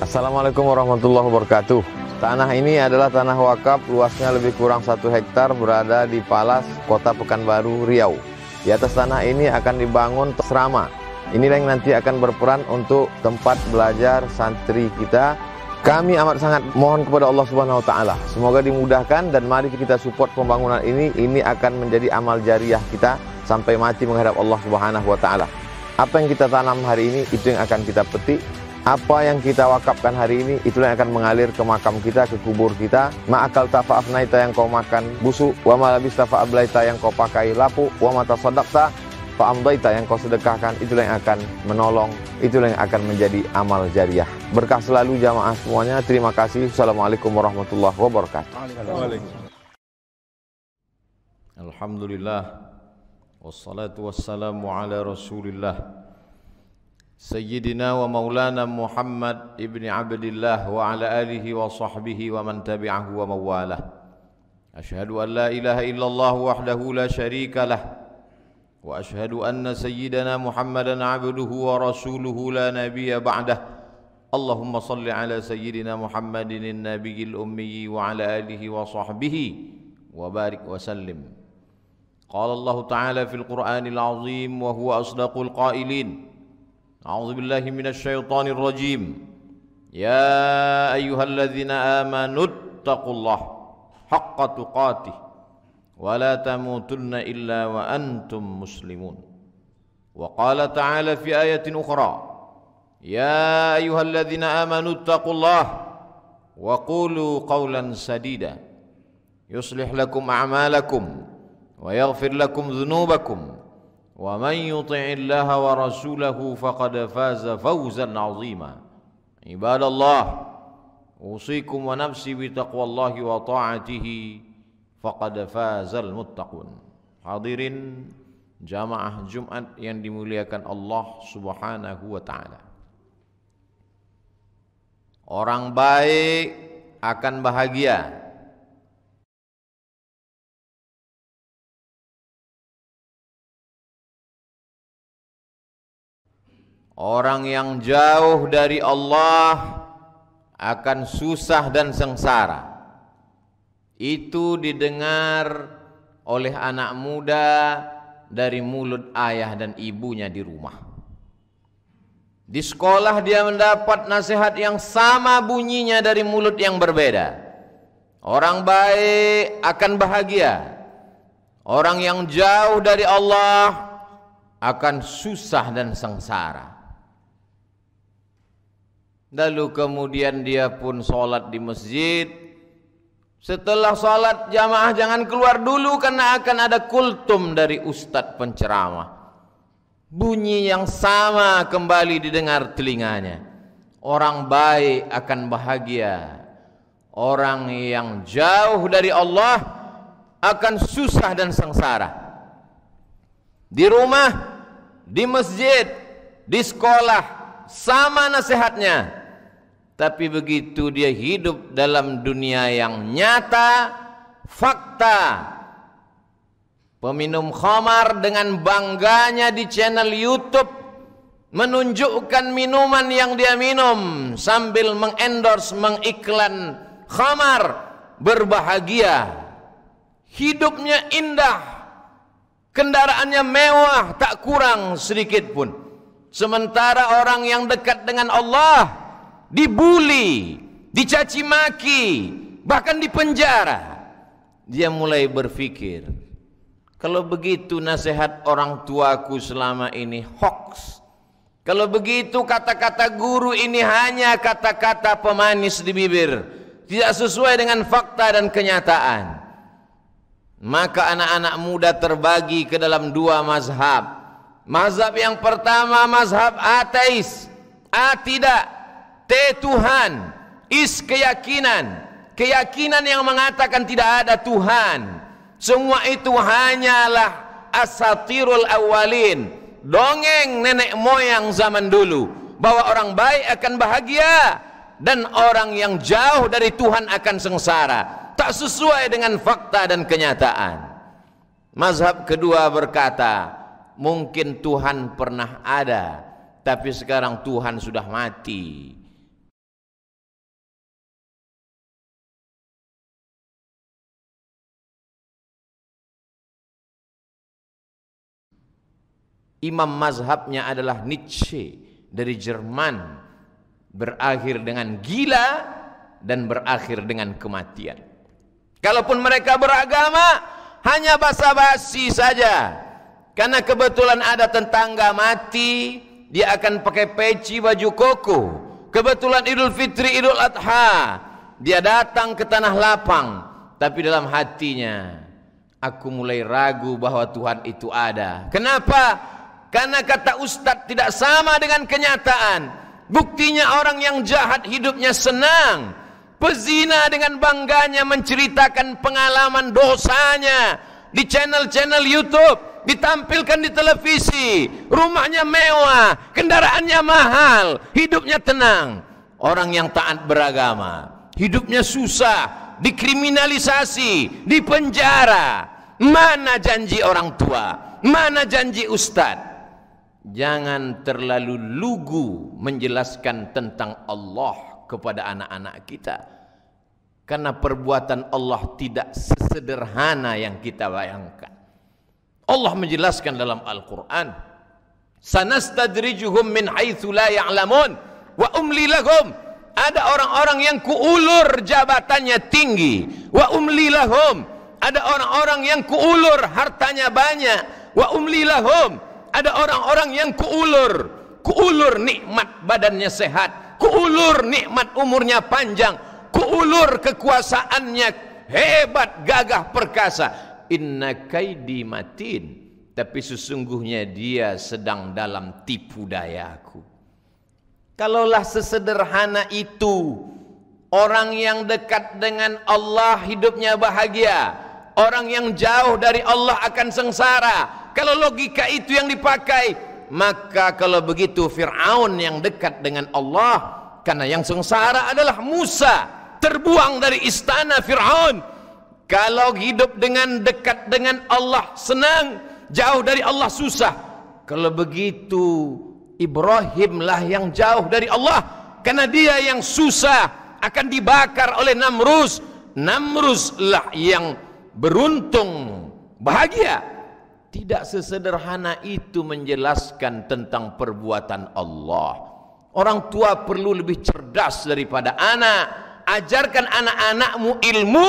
Assalamualaikum warahmatullahi wabarakatuh. Tanah ini adalah tanah wakaf, luasnya lebih kurang 1 hektar, berada di Palas, Kota Pekanbaru, Riau. Di atas tanah ini akan dibangun asrama. Inilah yang nanti akan berperan untuk tempat belajar santri kita. Kami amat sangat mohon kepada Allah Subhanahu wa taala, semoga dimudahkan dan mari kita support pembangunan ini. Ini akan menjadi amal jariah kita sampai mati menghadap Allah Subhanahu wa taala. Apa yang kita tanam hari ini, itu yang akan kita petik. Apa yang kita wakafkan hari ini, itulah yang akan mengalir ke makam kita, ke kubur kita. Ma'akal tafa'afnaita yang kau makan busuk, wa malabis tafa'ablaita yang kau pakai lapuk, wa mata sadaqta fa'amdaita yang kau sedekahkan, itulah yang akan menolong, itulah yang akan menjadi amal jariah. Berkah selalu jamaah semuanya. Terima kasih. Assalamualaikum warahmatullahi wabarakatuh. Alhamdulillah, wassalatu wassalamu ala rasulillah Sayyidina wa maulana Muhammad ibni Abdillah wa ala alihi wa sahbihi wa man tabi'ahu wa mawalah. Ashhadu an la ilaha illallah wahdahu la syarika lah, wa ashhadu anna sayyidana Muhammadan abduhu wa rasuluhu la nabiyya ba'dah. Allahumma salli ala sayyidina Muhammadin nabiyil ummi wa ala alihi wa sahbihi wa barik wa sallim. Qala Allah ta'ala fil Qur'anil azim wa huwa asdaqul qailin. أعوذ بالله من الشيطان الرجيم يا أيها الذين آمنوا اتقوا الله حق تقاته ولا تموتن إلا وأنتم مسلمون. وقال تعالى في آية أخرى يا أيها الذين آمنوا اتقوا الله وقولوا قولا سديدا يصلح لكم أعمالكم ويغفر لكم ذنوبكم ومن يطع الله ورسوله فقد فاز فوزا عظيما. عباد الله أوصيكم ونفسي بتقوى الله وطاعته فقد فاز المتقون. Hadirin jamaah Jumat yang dimuliakan Allah Subhanahu wa taala. Orang baik akan bahagia. Orang yang jauh dari Allah akan susah dan sengsara. Itu didengar oleh anak muda dari mulut ayah dan ibunya di rumah. Di sekolah dia mendapat nasihat yang sama bunyinya dari mulut yang berbeda. Orang baik akan bahagia. Orang yang jauh dari Allah akan susah dan sengsara. Lalu kemudian dia pun sholat di masjid. Setelah sholat jamaah jangan keluar dulu karena akan ada kultum dari ustadz penceramah. Bunyi yang sama kembali didengar telinganya. Orang baik akan bahagia. Orang yang jauh dari Allah akan susah dan sengsara. Di rumah, di masjid, di sekolah, sama nasihatnya. Tapi begitu dia hidup dalam dunia yang nyata, fakta, peminum khamar dengan bangganya di channel YouTube menunjukkan minuman yang dia minum sambil mengendorse, mengiklan khamar, berbahagia, hidupnya indah, kendaraannya mewah, tak kurang sedikit pun. Sementara orang yang dekat dengan Allah dibuli, dicaci maki, bahkan dipenjara. Dia mulai berpikir, kalau begitu nasihat orang tuaku selama ini hoax. Kalau begitu kata-kata guru ini hanya kata-kata pemanis di bibir, tidak sesuai dengan fakta dan kenyataan. Maka anak-anak muda terbagi ke dalam 2 mazhab. Mazhab yang pertama mazhab ateis, A tidak, T Tuhan, is keyakinan. Keyakinan yang mengatakan tidak ada Tuhan. Semua itu hanyalah asatirul awalin, dongeng nenek moyang zaman dulu, bahwa orang baik akan bahagia dan orang yang jauh dari Tuhan akan sengsara. Tak sesuai dengan fakta dan kenyataan. Mazhab kedua berkata, mungkin Tuhan pernah ada, tapi sekarang Tuhan sudah mati. Imam mazhabnya adalah Nietzsche dari Jerman, berakhir dengan gila dan berakhir dengan kematian. Kalaupun mereka beragama, hanya basa-basi saja. Karena kebetulan ada tetangga mati, dia akan pakai peci baju koko. Kebetulan Idul Fitri, Idul Adha, dia datang ke tanah lapang. Tapi dalam hatinya, aku mulai ragu bahwa Tuhan itu ada. Kenapa? Karena kata Ustadz tidak sama dengan kenyataan. Buktinya orang yang jahat hidupnya senang. Pezina dengan bangganya menceritakan pengalaman dosanya di channel-channel YouTube, ditampilkan di televisi. Rumahnya mewah, kendaraannya mahal, hidupnya tenang. Orang yang taat beragama, hidupnya susah, dikriminalisasi, dipenjara. Mana janji orang tua? Mana janji ustadz? Jangan terlalu lugu menjelaskan tentang Allah kepada anak-anak kita, karena perbuatan Allah tidak sesederhana yang kita bayangkan. Allah menjelaskan dalam Al-Quran, sanastadrijuhum min haitsu la ya'lamun wa umli lahum. Ada orang-orang yang kuulur jabatannya tinggi, wa umli lahum. Ada orang-orang yang kuulur hartanya banyak, wa umli lahum. Ada orang-orang yang kuulur nikmat badannya sehat, kuulur nikmat umurnya panjang, kuulur kekuasaannya hebat, gagah, perkasa. Inna kaidi matin, tapi sesungguhnya dia sedang dalam tipu dayaku. Kalaulah sesederhana itu, orang yang dekat dengan Allah hidupnya bahagia, orang yang jauh dari Allah akan sengsara. Kalau logika itu yang dipakai, maka kalau begitu Fir'aun yang dekat dengan Allah, karena yang sengsara adalah Musa, terbuang dari istana Fir'aun. Kalau hidup dengan dekat dengan Allah senang, jauh dari Allah susah. Kalau begitu Ibrahimlah yang jauh dari Allah, karena dia yang susah akan dibakar oleh Namrus. Namruslah yang beruntung, bahagia. Tidak sesederhana itu menjelaskan tentang perbuatan Allah. Orang tua perlu lebih cerdas daripada anak. Ajarkan anak-anakmu ilmu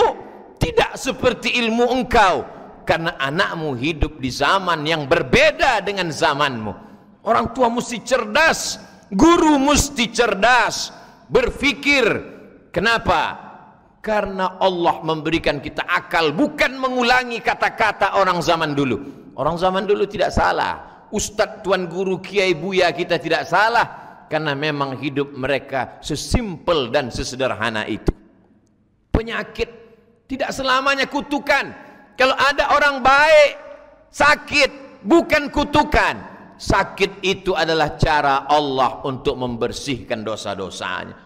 tidak seperti ilmu engkau, karena anakmu hidup di zaman yang berbeda dengan zamanmu. Orang tua mesti cerdas, guru mesti cerdas, berpikir. Kenapa? Karena Allah memberikan kita akal, bukan mengulangi kata-kata orang zaman dulu. Orang zaman dulu tidak salah, ustadz, tuan guru, kiai, buya kita tidak salah, karena memang hidup mereka sesimpel dan sesederhana itu. Penyakit tidak selamanya kutukan. Kalau ada orang baik sakit, bukan kutukan. Sakit itu adalah cara Allah untuk membersihkan dosa-dosanya.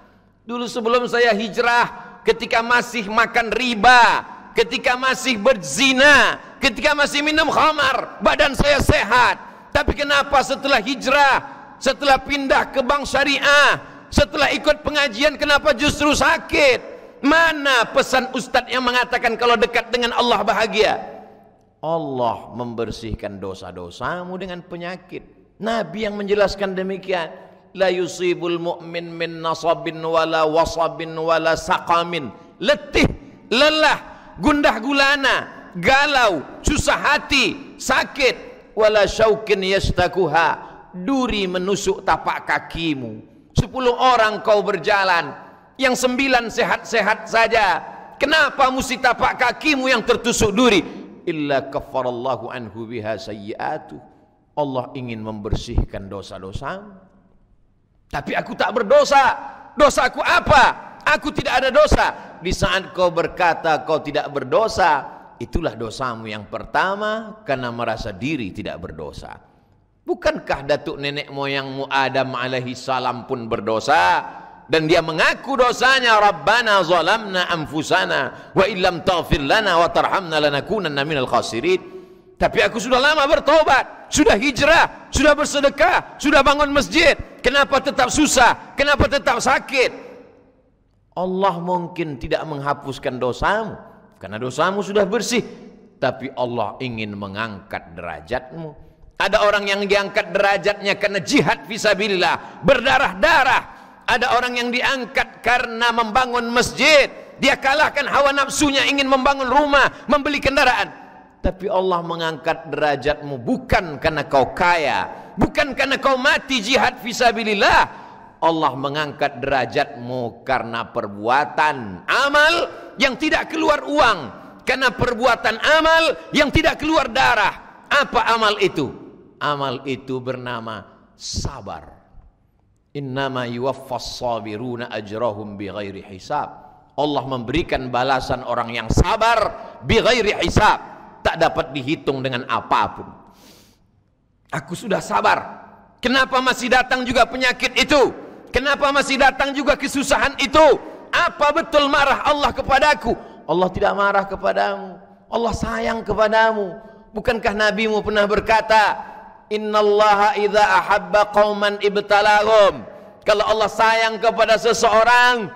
Dulu sebelum saya hijrah, ketika masih makan riba, ketika masih berzina, ketika masih minum khamar, badan saya sehat. Tapi kenapa setelah hijrah, setelah pindah ke bank syariah, setelah ikut pengajian, kenapa justru sakit? Mana pesan ustadz yang mengatakan kalau dekat dengan Allah bahagia? Allah membersihkan dosa-dosamu dengan penyakit. Nabi yang menjelaskan demikian. La yusibul mu'min min nasabin wala wasabin wala saqamin. Letih, lelah, gundah gulana, galau, susah hati, sakit, wala syaukin yastakuha, duri menusuk tapak kakimu. 10 orang kau berjalan, yang 9 sehat-sehat saja. Kenapa mesti tapak kakimu yang tertusuk duri? Illa kafarallahu anhu biha sayyi'atu. Allah ingin membersihkan dosa-dosamu. Tapi aku tak berdosa. Dosaku apa? Aku tidak ada dosa. Di saat kau berkata kau tidak berdosa, itulah dosamu yang pertama, karena merasa diri tidak berdosa. Bukankah datuk nenek moyangmu Adam alaihi salam pun berdosa? Dan dia mengaku dosanya, Rabbana zalamna anfusana wa illam taghfir lana wa tarhamna lanakunanna minal khasirin. Tapi aku sudah lama bertobat, sudah hijrah, sudah bersedekah, sudah bangun masjid. Kenapa tetap susah? Kenapa tetap sakit? Allah mungkin tidak menghapuskan dosamu, karena dosamu sudah bersih. Tapi Allah ingin mengangkat derajatmu. Ada orang yang diangkat derajatnya karena jihad fisabilillah, berdarah-darah. Ada orang yang diangkat karena membangun masjid. Dia kalahkan hawa nafsunya, ingin membangun rumah, membeli kendaraan. Tapi Allah mengangkat derajatmu bukan karena kau kaya, bukan karena kau mati jihad fisabilillah. Allah mengangkat derajatmu karena perbuatan amal yang tidak keluar uang, karena perbuatan amal yang tidak keluar darah. Apa amal itu? Amal itu bernama sabar. Innama yuwaffas sabiruna ajrahum bighairi hisab. Allah memberikan balasan orang yang sabar bighairi hisab, tak dapat dihitung dengan apapun. Aku sudah sabar. Kenapa masih datang juga penyakit itu? Kenapa masih datang juga kesusahan itu? Apa betul marah Allah kepadaku? Allah tidak marah kepadamu. Allah sayang kepadamu. Bukankah nabimu pernah berkata, innallaha idza ahabba qauman ibtalahum. Kalau Allah sayang kepada seseorang,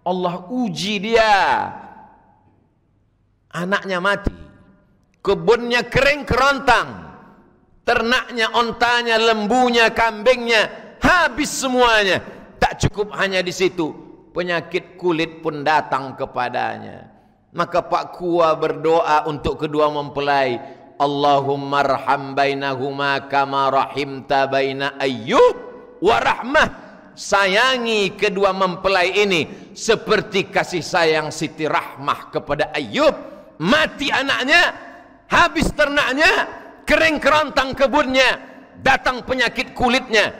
Allah uji dia. Anaknya mati, kebunnya kering kerontang, ternaknya, ontanya, lembunya, kambingnya habis semuanya. Tak cukup hanya di situ, penyakit kulit pun datang kepadanya. Maka Pak Kua berdoa untuk kedua mempelai, Allahumma arham bainahuma kama rahimta baina Ayyub wa rahmah. Sayangi kedua mempelai ini seperti kasih sayang Siti Rahmah kepada Ayyub. Mati anaknya, habis ternaknya, kering kerontang kebunnya, datang penyakit kulitnya.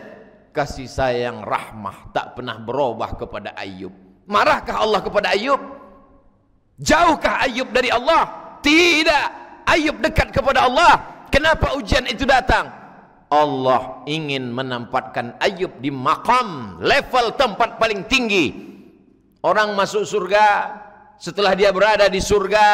Kasih sayang rahmah tak pernah berubah kepada Ayyub. Marahkah Allah kepada Ayyub? Jauhkah Ayyub dari Allah? Tidak. Ayyub dekat kepada Allah. Kenapa ujian itu datang? Allah ingin menempatkan Ayyub di maqam, level tempat paling tinggi. Orang masuk surga, setelah dia berada di surga,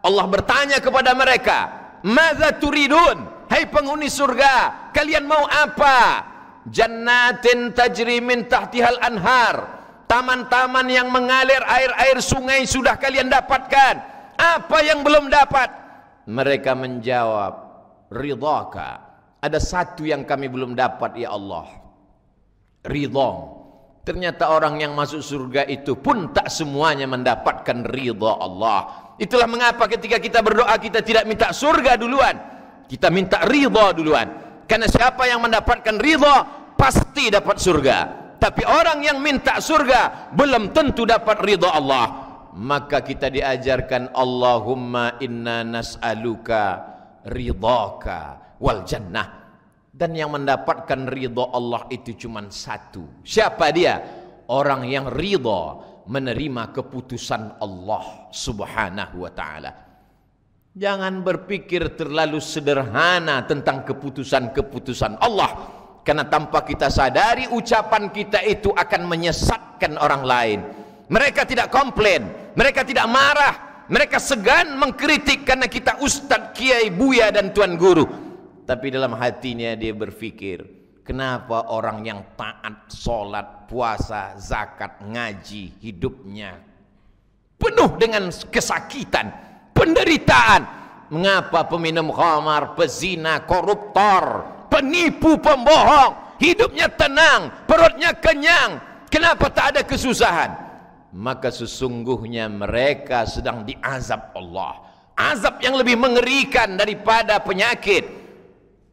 Allah bertanya kepada mereka, "Madza turidun?" Hai penghuni surga, kalian mau apa? Jannatin tajri min tahtihal anhar. Taman-taman yang mengalir air-air sungai sudah kalian dapatkan. Apa yang belum dapat? Mereka menjawab, ridhaka. Ada satu yang kami belum dapat ya Allah, ridha. Ternyata orang yang masuk surga itu pun tak semuanya mendapatkan ridha Allah. Itulah mengapa ketika kita berdoa, kita tidak minta surga duluan, kita minta ridha duluan. Karena siapa yang mendapatkan ridha pasti dapat surga. Tapi orang yang minta surga belum tentu dapat ridha Allah. Maka kita diajarkan, Allahumma inna nas'aluka ridhaka wal jannah. Dan yang mendapatkan ridha Allah itu cuma satu. Siapa dia? Orang yang ridha menerima keputusan Allah subhanahu wa ta'ala. Jangan berpikir terlalu sederhana tentang keputusan-keputusan Allah, karena tanpa kita sadari ucapan kita itu akan menyesatkan orang lain. Mereka tidak komplain, mereka tidak marah, mereka segan mengkritik karena kita ustadz, kiai, buya dan tuan guru. Tapi dalam hatinya dia berpikir, kenapa orang yang taat, sholat, puasa, zakat, ngaji, hidupnya penuh dengan kesakitan, penderitaan. Mengapa peminum khamar, pezina, koruptor, penipu, pembohong, hidupnya tenang, perutnya kenyang, kenapa tak ada kesusahan? Maka sesungguhnya mereka sedang diazab Allah. Azab yang lebih mengerikan daripada penyakit.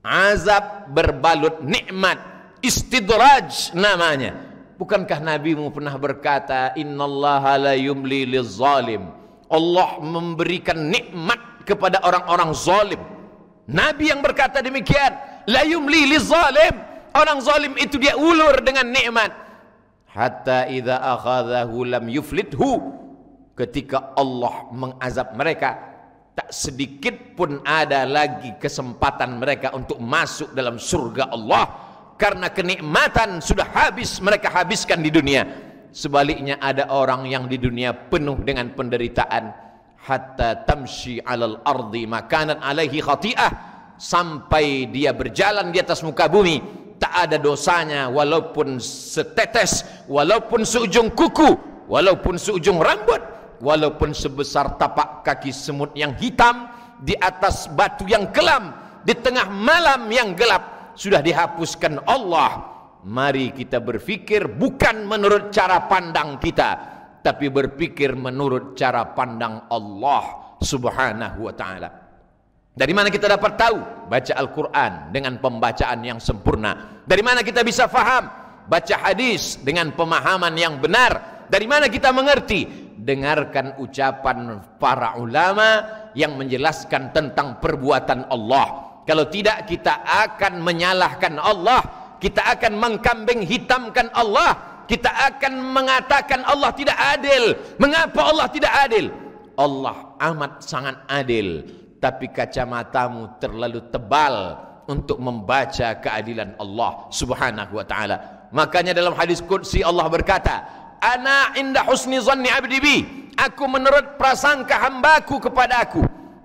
Azab berbalut nikmat, istidraj namanya. Bukankah nabimu pernah berkata, innallaha la yumli lizzalim. Allah memberikan nikmat kepada orang-orang zalim. Nabi yang berkata demikian, la yumli lizzalim. Orang zalim itu dia ulur dengan nikmat. Hatta idza akhadhahu lam yuflithu. Ketika Allah mengazab mereka, tak sedikit pun ada lagi kesempatan mereka untuk masuk dalam surga Allah, karena kenikmatan sudah habis mereka habiskan di dunia. Sebaliknya ada orang yang di dunia penuh dengan penderitaan. Hatta tamshi alal ardi makanan alaihi khati'ah. Sampai dia berjalan di atas muka bumi, tak ada dosanya walaupun setetes, walaupun seujung kuku, walaupun seujung rambut, walaupun sebesar tapak kaki semut yang hitam di atas batu yang kelam, di tengah malam yang gelap sudah dihapuskan Allah. Mari kita berpikir bukan menurut cara pandang kita, tapi berpikir menurut cara pandang Allah Subhanahu wa ta'ala. Dari mana kita dapat tahu? Baca Al-Quran dengan pembacaan yang sempurna. Dari mana kita bisa faham? Baca hadis dengan pemahaman yang benar. Dari mana kita mengerti? Dengarkan ucapan para ulama yang menjelaskan tentang perbuatan Allah. Kalau tidak, kita akan menyalahkan Allah, kita akan mengkambing hitamkan Allah, kita akan mengatakan Allah tidak adil. Mengapa Allah tidak adil? Allah amat sangat adil, tapi kacamatamu terlalu tebal untuk membaca keadilan Allah Subhanahu wa ta'ala. Makanya dalam hadis qudsi Allah berkata, ana inda husni zanni abdi bi, aku menurut prasangka hambaku kepada aku.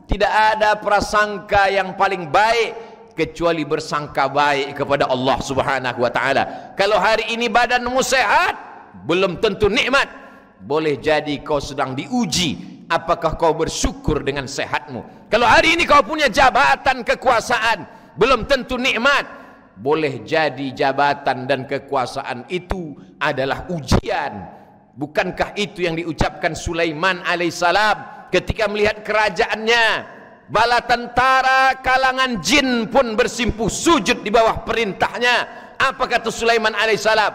Tidak ada prasangka yang paling baik kecuali bersangka baik kepada Allah Subhanahu wa ta'ala. Kalau hari ini badanmu sehat, belum tentu nikmat. Boleh jadi kau sedang diuji. Apakah kau bersyukur dengan sehatmu? Kalau hari ini kau punya jabatan kekuasaan, belum tentu nikmat. Boleh jadi jabatan dan kekuasaan itu adalah ujian. Bukankah itu yang diucapkan Sulaiman alaihissalam ketika melihat kerajaannya? Bala tentara kalangan jin pun bersimpuh sujud di bawah perintahnya. Apa kata Sulaiman alaihissalam?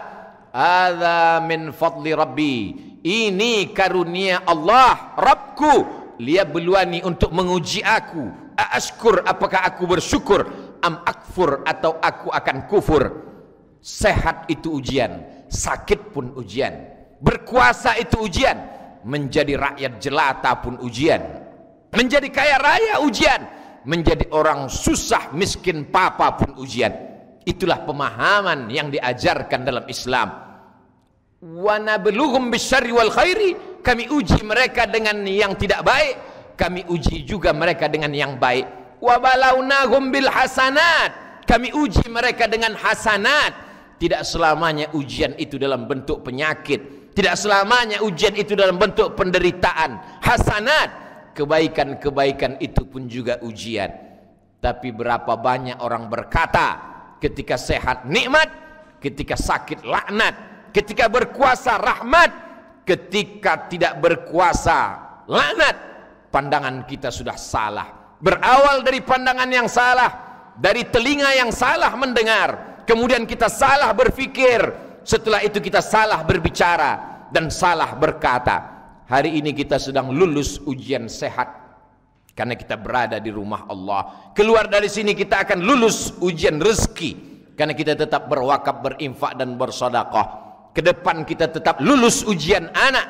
Hadza min fadli rabbi, ini karunia Allah Rabbku, liyabluwani, untuk menguji aku. Ashkur, apakah aku bersyukur, am akfur, atau aku akan kufur. Sehat itu ujian, sakit pun ujian, berkuasa itu ujian, menjadi rakyat jelata pun ujian, menjadi kaya raya ujian, menjadi orang susah miskin papa pun ujian. Itulah pemahaman yang diajarkan dalam Islam. Wa nabluhum bisyarri wal khairi, kami uji mereka dengan yang tidak baik, kami uji juga mereka dengan yang baik. Wa balawnahum bil hasanat, kami uji mereka dengan hasanat. Tidak selamanya ujian itu dalam bentuk penyakit, tidak selamanya ujian itu dalam bentuk penderitaan. Hasanat, kebaikan-kebaikan itu pun juga ujian. Tapi berapa banyak orang berkata, ketika sehat nikmat, ketika sakit laknat, ketika berkuasa rahmat, ketika tidak berkuasa laknat. Pandangan kita sudah salah. Berawal dari pandangan yang salah, dari telinga yang salah mendengar, kemudian kita salah berpikir, setelah itu kita salah berbicara dan salah berkata. Hari ini kita sedang lulus ujian sehat karena kita berada di rumah Allah. Keluar dari sini kita akan lulus ujian rezeki karena kita tetap berwakaf, berinfak dan bersedekah. Ke depan kita tetap lulus ujian anak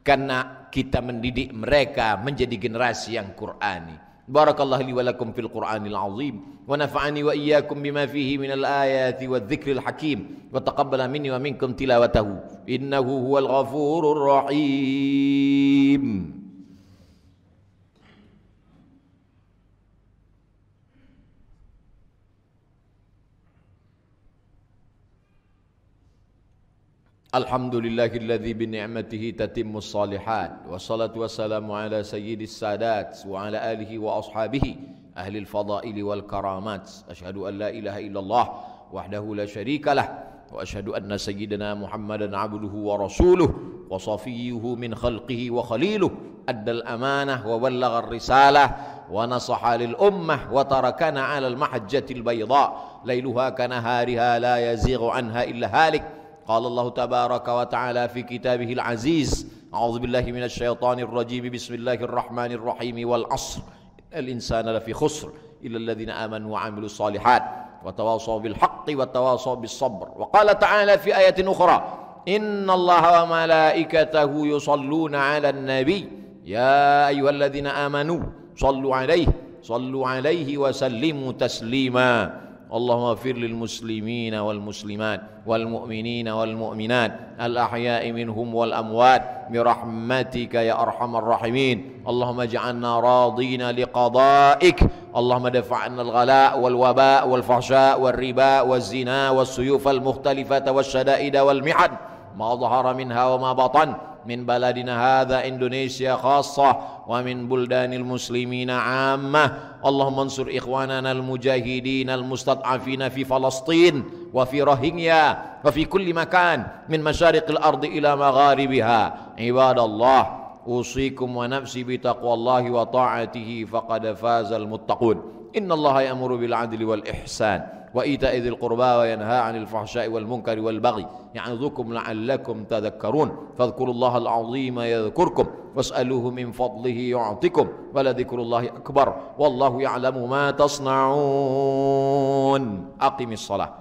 karena kita mendidik mereka menjadi generasi yang Qur'ani. Barakallahu li wa lakum fil Qur'anil azim wa nafa'ani wa iyyakum bima fihi minal ayati wadh-dhikril hakim wa taqabbala minni wa minkum tilawatahu innahu huwal ghafurur rahim. Alhamdulillahilladzi bi ni'matihi tatimmus shalihat, wassalatu wassalamu ala sayyidis sadat wa ala alihi wa ashabihi ahlil fadaili wal karamat. Asyhadu an la ilaha illallah wahdahu la syarikalah wa asyhadu anna sayyidina Muhammadan abduhu wa rasuluh wa safiyyuhu min khalqihi wa khaliluh, addal amanah wa ballagha risalah wa nasaha lil ummah wa tarakana 'alal mahajjatil bayda lailuha kanahariha la yazighu anha illa halik. قال الله تبارك وتعالى في كتابه العزيز أعوذ بالله من الشيطان الرجيم بسم الله الرحمن الرحيم والعصر الإنسان لفي خسر إلا الذين آمنوا وعملوا الصالحات وتواصوا بالحق وتواصوا بالصبر. وقال تعالى في آية أخرى إن الله وملائكته يصلون على النبي يا أيها الذين آمنوا صلوا عليه وسلموا تسليما. اللهم اغفر للمسلمين والمسلمات والمؤمنين والمؤمنات الأحياء منهم والأموات برحمتك يا أرحم الراحمين. اللهم اجعلنا راضين لقضائك. اللهم دفع عنا الغلاء والوباء والفحشاء والربا والزنا والسيوف المختلفة والشدائد والمحن ما ظهر منها وما بطن من بلدنا هذا إندونيسيا خاصة ومن بلدان المسلمين عامة. اللهم انصر إخواننا المجاهدين المستضعفين في فلسطين وفي روهينيا وفي كل مكان من مشارق الأرض إلى مغاربها. عباد الله، أوصيكم ونفسي بتقوى الله وطاعته فقد فاز المتقون. إن الله يأمر بالعدل والإحسان وإيتاء ذي القربى وينهى عن الفحشاء والمنكر والبغي يعظكم لعلكم تذكرون. فاذكروا الله العظيم يذكركم واسألوه من فضله يعطكم ولذكر الله أكبر والله يعلم ما تصنعون. أقم الصلاة.